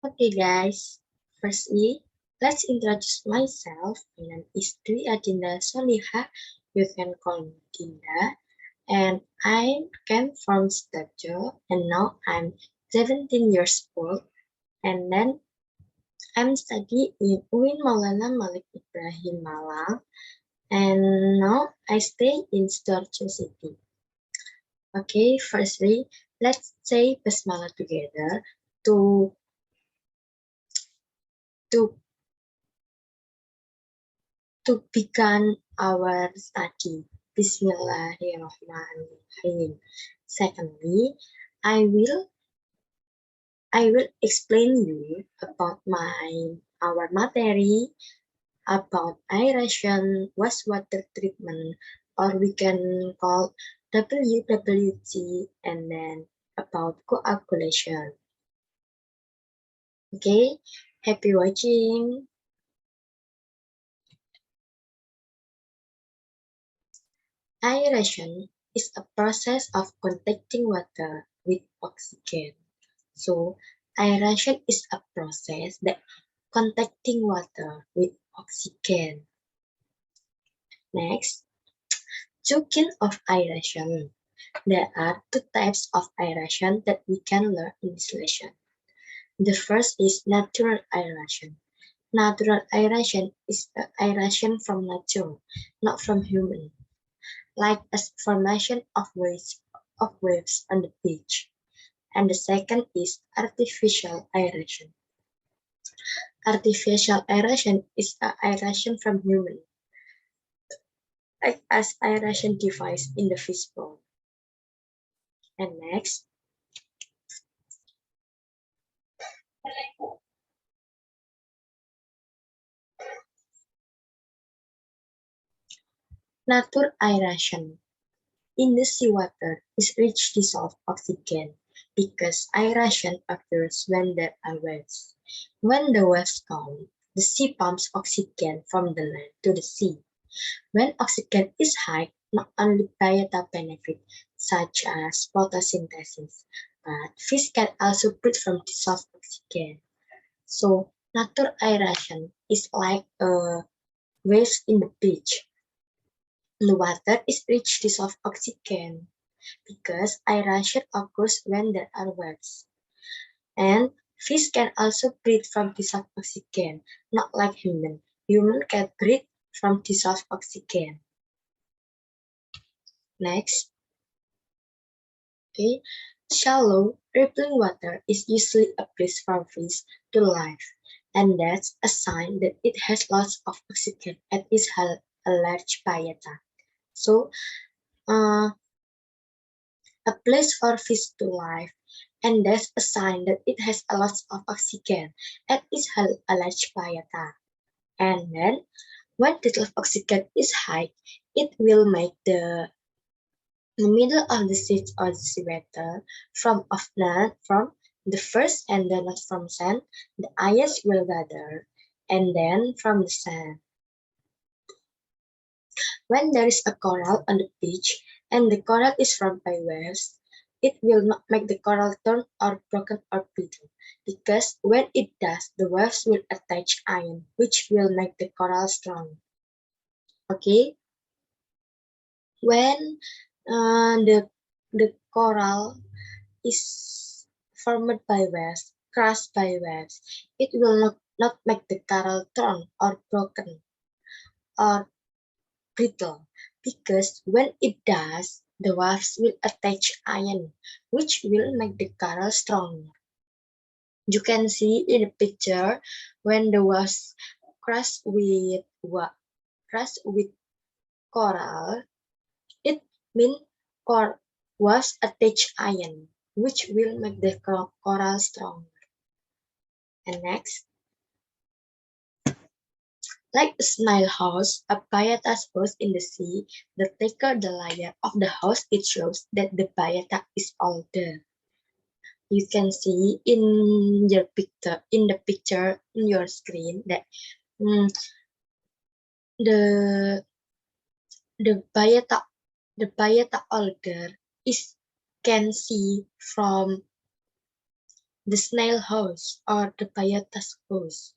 Okay guys, firstly, let's introduce myself. My name is Adinda Soliha. You can call me Dinda. And I came from Sidoarjo and now I'm 17 years old. And then I'm studying in UIN Maulana Malik Ibrahim Malang. And now I stay in Sidoarjo City. Okay, firstly, let's say Basmala together to to begin our study. Bismillahirrahmanirrahim. Secondly, I will explain you about our material about aeration, wastewater treatment, or we can call WWT, and then about coagulation. Okay, happy watching. Aeration is a process of contacting water with oxygen. So, aeration is a process that contacting water with oxygen. Next, two kinds of aeration. There are two types of aeration that we can learn in this lesson. The first is natural aeration. Natural aeration is the aeration from nature, not from human, like a formation of waves on the beach. And the second is artificial aeration. Artificial aeration is an aeration from human, like as aeration device in the fishbowl. And next, natural aeration. In the seawater is rich dissolved oxygen because aeration occurs when there are waves. When the waves come, the sea pumps oxygen from the land to the sea. When oxygen is high, not only biota benefit, such as photosynthesis, but fish can also breathe from dissolved oxygen. So, natural aeration is like waves in the beach. The water is rich dissolved oxygen because aeration occurs when there are waves. And fish can also breathe from dissolved oxygen, not like human. Human can breathe from dissolved oxygen. Next. Okay. Shallow, rippling water is usually a place for fish to live, and that's a sign that it has lots of oxygen and is a large biota. So, a place for fish to live, and that's a sign that it has a lot of oxygen and is a large biota. And then, when the level of oxygen is high, it will make the middle of the sheet or the seawater from the first and then not from sand, the ice will gather, and then from the sand. When there is a coral on the beach and the coral is formed by waves, it will not make the coral turn or broken or brittle, because when it does, the waves will attach iron, which will make the coral strong. Okay? When the coral is formed by waves, crushed by waves, it will not make the coral turn or broken or brittle, because when it does, the waves will attach iron, which will make the coral stronger. You can see in the picture when the waves crush with coral, it means waves attach iron, which will make the coral stronger. And next, like a snail house, a biota house in the sea, the thicker the layer of the house, it shows that the biota is older. You can see in the picture in your screen that the biota older is can see from the snail hose or the Pyotas hose.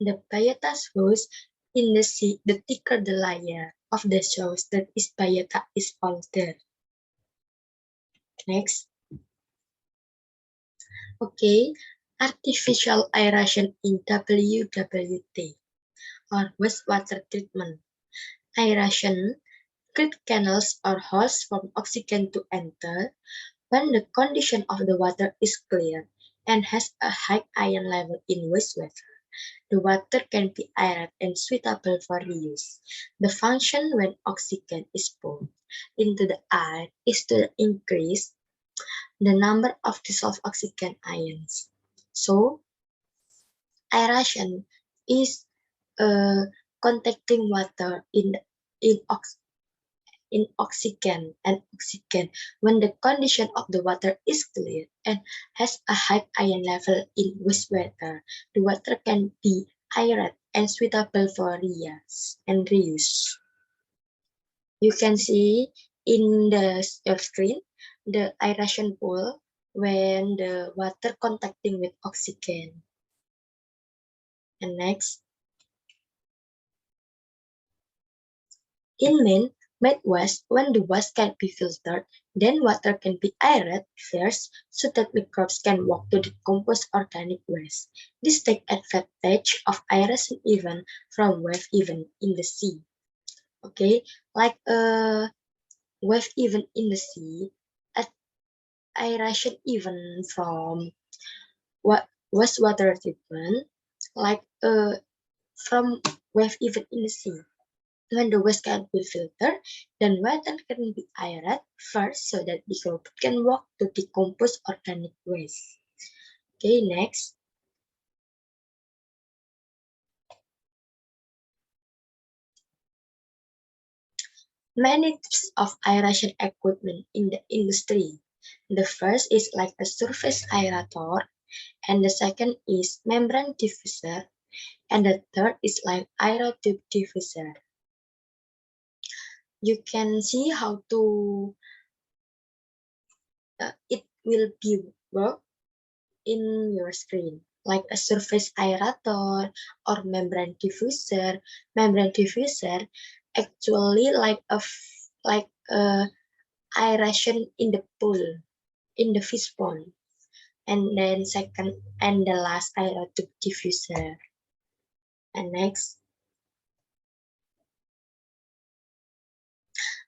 The Pyotas hose in the sea, the thicker the layer of the sauce that is biota is altered. Next, okay, artificial aeration in WWT or wastewater treatment. Aeration create canals or holes for oxygen to enter when the condition of the water is clear and has a high ion level in wastewater. The water can be aerated and suitable for reuse. The function when oxygen is pumped into the air is to increase the number of dissolved oxygen ions. So, aeration is contacting water in, ox, in oxygen and oxygen when the condition of the water is clear and has a high ion level in wastewater. The water can be aerated and suitable for reuse and reuse. You can see in your screen the aeration pool when the water contacting with oxygen. And next, in made waste, when the waste can be filtered, then water can be aerated first so that microbes can walk to decompose organic waste. This takes advantage of aeration even from wave even in the sea. Okay, like a wave even in the sea, aeration even from wastewater treatment, like from wave even in the sea. When the waste can be filtered, then water can be aerated first so that microbes can walk to decompose organic waste. Okay, next. Many types of aeration equipment in the industry. The first is like a surface aerator, and the second is membrane diffuser, and the third is like aerotube diffuser. You can see how to it will be work in your screen, like a surface aerator or membrane diffuser. Membrane diffuser actually like a aeration in the pool, in the fish pond. And then second and the last aerotube diffuser. And next,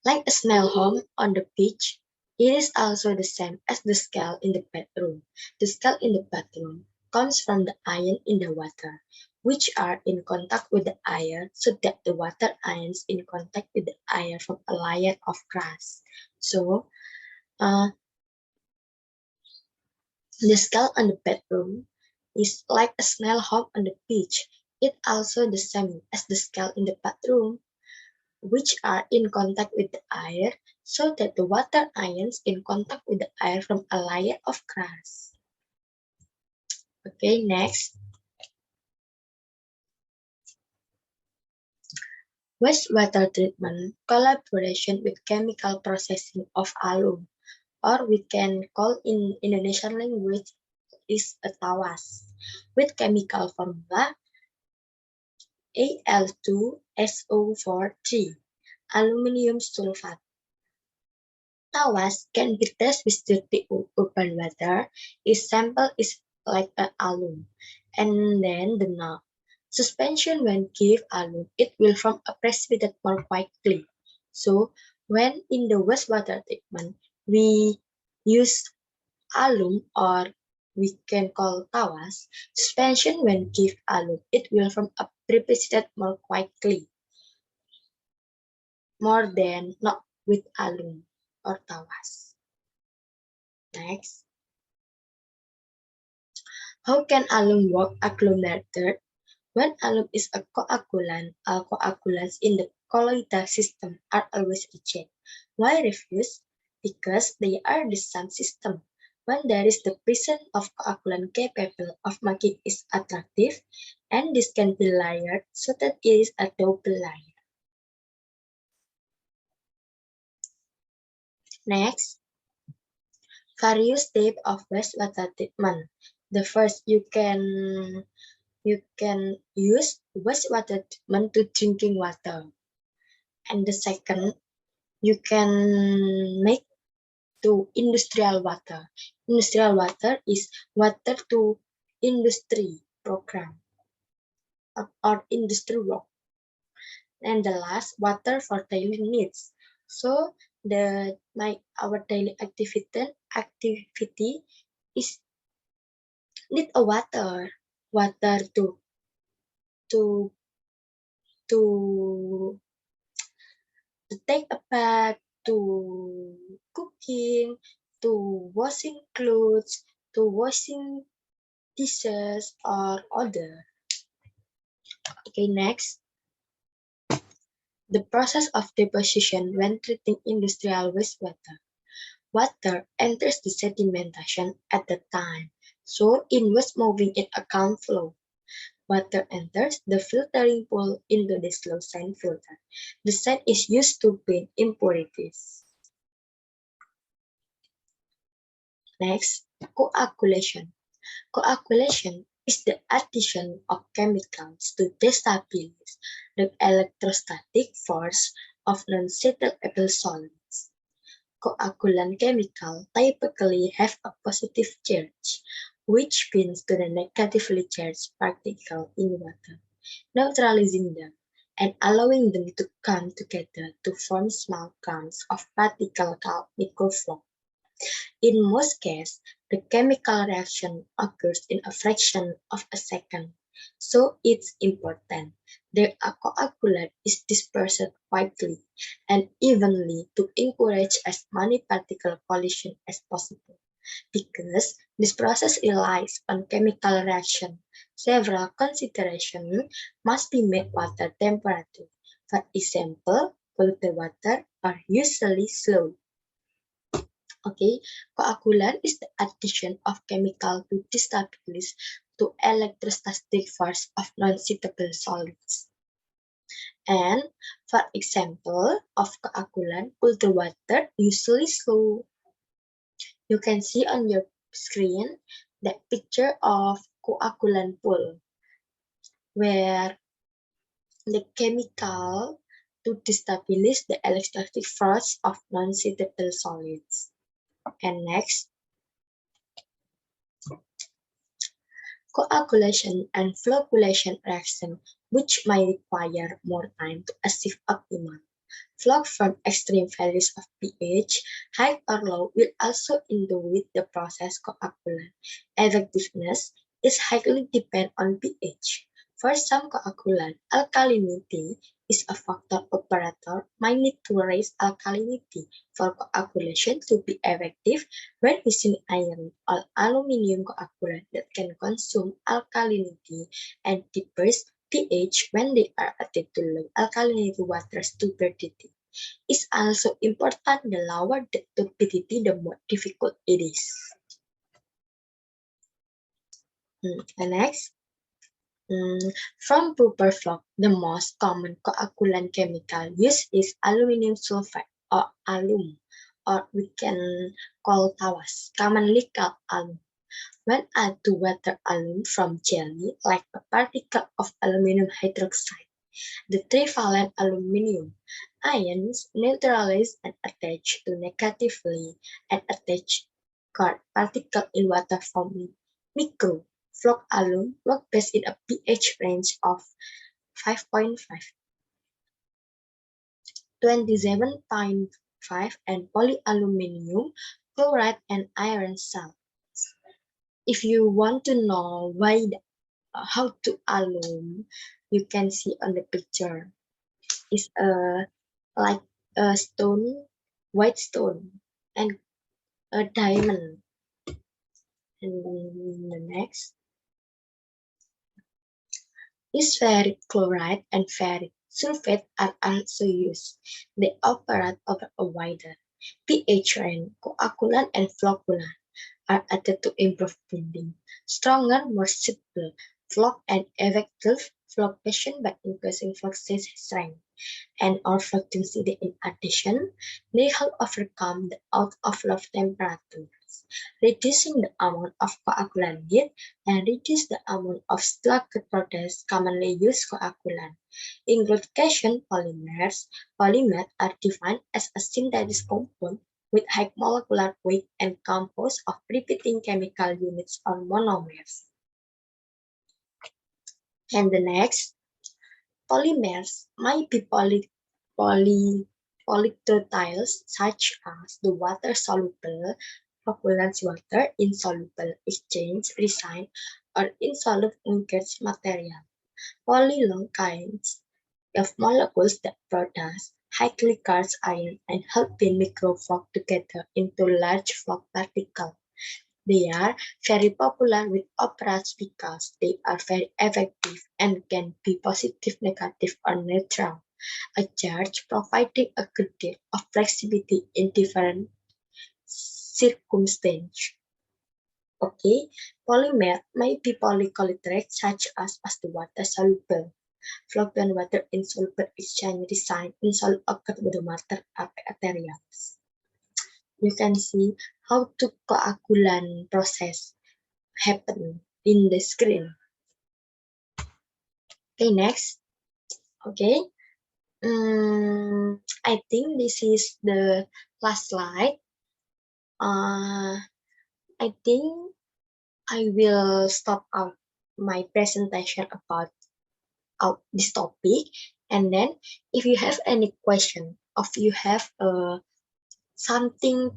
like a snail home on the beach, it is also the same as the scale in the bathroom. The scale in the bathroom comes from the ion in the water, which are in contact with the air so that the water ions in contact with the air from a layer of grass. So, the scale on the bathroom is like a snail home on the beach. It also the same as the scale in the bathroom, which are in contact with the air so that the water ions in contact with the air from a layer of grass. Okay, next. Wastewater treatment collaboration with chemical processing of alum, or we can call in Indonesian language is a tawas, with chemical formula Al2SO4 aluminium sulfate. Tawas can be tested with dirty open water. Its sample is like an alum. And then the knob. Suspension when give alum, it will form a precipitate more quickly. So when in the wastewater treatment, we use alum or we can call tawas, suspension when give alum, it will form a precipitate more quickly, more than not with alum or tawas. Next, how can alum work agglomerated? When alum is a coagulant, all coagulants in the colloidal system are always rejected. Why refuse? Because they are the same system. When there is the presence of coagulant capable of making it attractive, and this can be layered so that it is a double layer. Next, Various types of wastewater treatment. The first, you can use wastewater treatment to drinking water, and the second, you can make to industrial water. Industrial water is water to industry program or industry work. And the last, water for daily needs. So our daily activity is need a water to to take a bath, to cooking, to washing clothes, to washing dishes or other. Okay, next, the process of deposition when treating industrial wastewater. Water enters the sedimentation at the time, so in waste moving it account flow. Water enters the filtering pool into the slow sand filter. The sand is used to bin impurities. Next, coagulation. Coagulation is the addition of chemicals to destabilize the electrostatic force of non-settlable solids. Coagulant chemicals typically have a positive charge, which binds to the negatively charged particle in water, neutralizing them and allowing them to come together to form small clumps of particles called microflow. In most cases, the chemical reaction occurs in a fraction of a second, so it's important that a coagulant is dispersed widely and evenly to encourage as many particle collision as possible. Because this process relies on chemical reaction, several considerations must be made water temperature. For example, cold water are usually slow. Okay, coagulant is the addition of chemical to destabilize to electrostatic force of non-suitable solids. And for example of coagulant, cold water usually slow. You can see on your screen the picture of coagulant pool where the chemical to destabilize the electrostatic force of non-suitable solids. And next, coagulation and flocculation reaction, which may require more time to achieve optimal. Flow from extreme values of pH, high or low, will also induce the process coagulant. Effectiveness is highly dependent on pH. For some coagulant, alkalinity is a factor operator might need to raise alkalinity for coagulation to be effective when using iron or aluminum coagulant that can consume alkalinity and decrease pH when they are added to low alkalinity waters turbidity. It's also important the lower the turbidity, the more difficult it is. And next, from proper flow, the most common coagulant chemical used is aluminum sulfate or alum, or we can call tawas, commonly called alum. When added to water alum from jelly, like a particle of aluminum hydroxide, the trivalent aluminum ions neutralize and attach to negatively and attach particle in water forming micro flock alum work best in a pH range of 5.5, 27.5 and polyaluminum chloride and iron salts. If you want to know how to alum, you can see on the picture. It's like a stone, white stone, and a diamond. And the next is ferric chloride and ferric sulfate are also used. They operate over a wider pH range. Coagulant and flocculant are added to improve binding. Stronger, more supple flock and effective flocation by increasing flux strength and or flux density. In addition, they help overcome the out of love temperatures. reducing the amount of coagulant needed and reduce the amount of structured proteins commonly used coagulant. In glycation polymers, polymers are defined as a synthetic compound with high molecular weight and composed of repeating chemical units or monomers. And the next, polymers might be polydactyls such as the water-soluble coagulants, water-insoluble exchange resin, or insoluble unkers material. Polylong kinds of molecules that produce highly charged ions and help the micro flock together into large flock particles. They are very popular with operas because they are very effective and can be positive, negative, or neutral. A charge providing a good deal of flexibility in different circumstances. Okay, polymer may be polychloride such as the water soluble. Flock and water insoluble exchange design insoluble occur with the water materials. You can see how the coagulant process happen in the screen. Okay, next. Okay. I think this is the last slide. I think I will stop out my presentation about this topic, and then if you have any question, or if you have something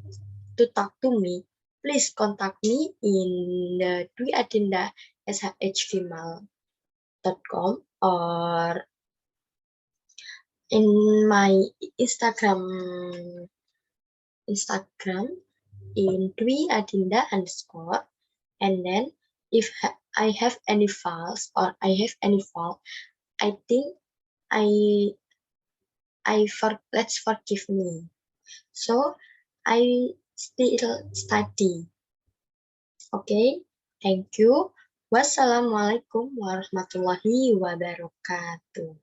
to talk to me, please contact me in the adinda@gmail.com or in my Instagram in Adinda _ and then if I have any files or I have any file, I think I let's forgive me. So I still study. Okay, thank you. Wassalamualaikum warahmatullahi wabarakatuh.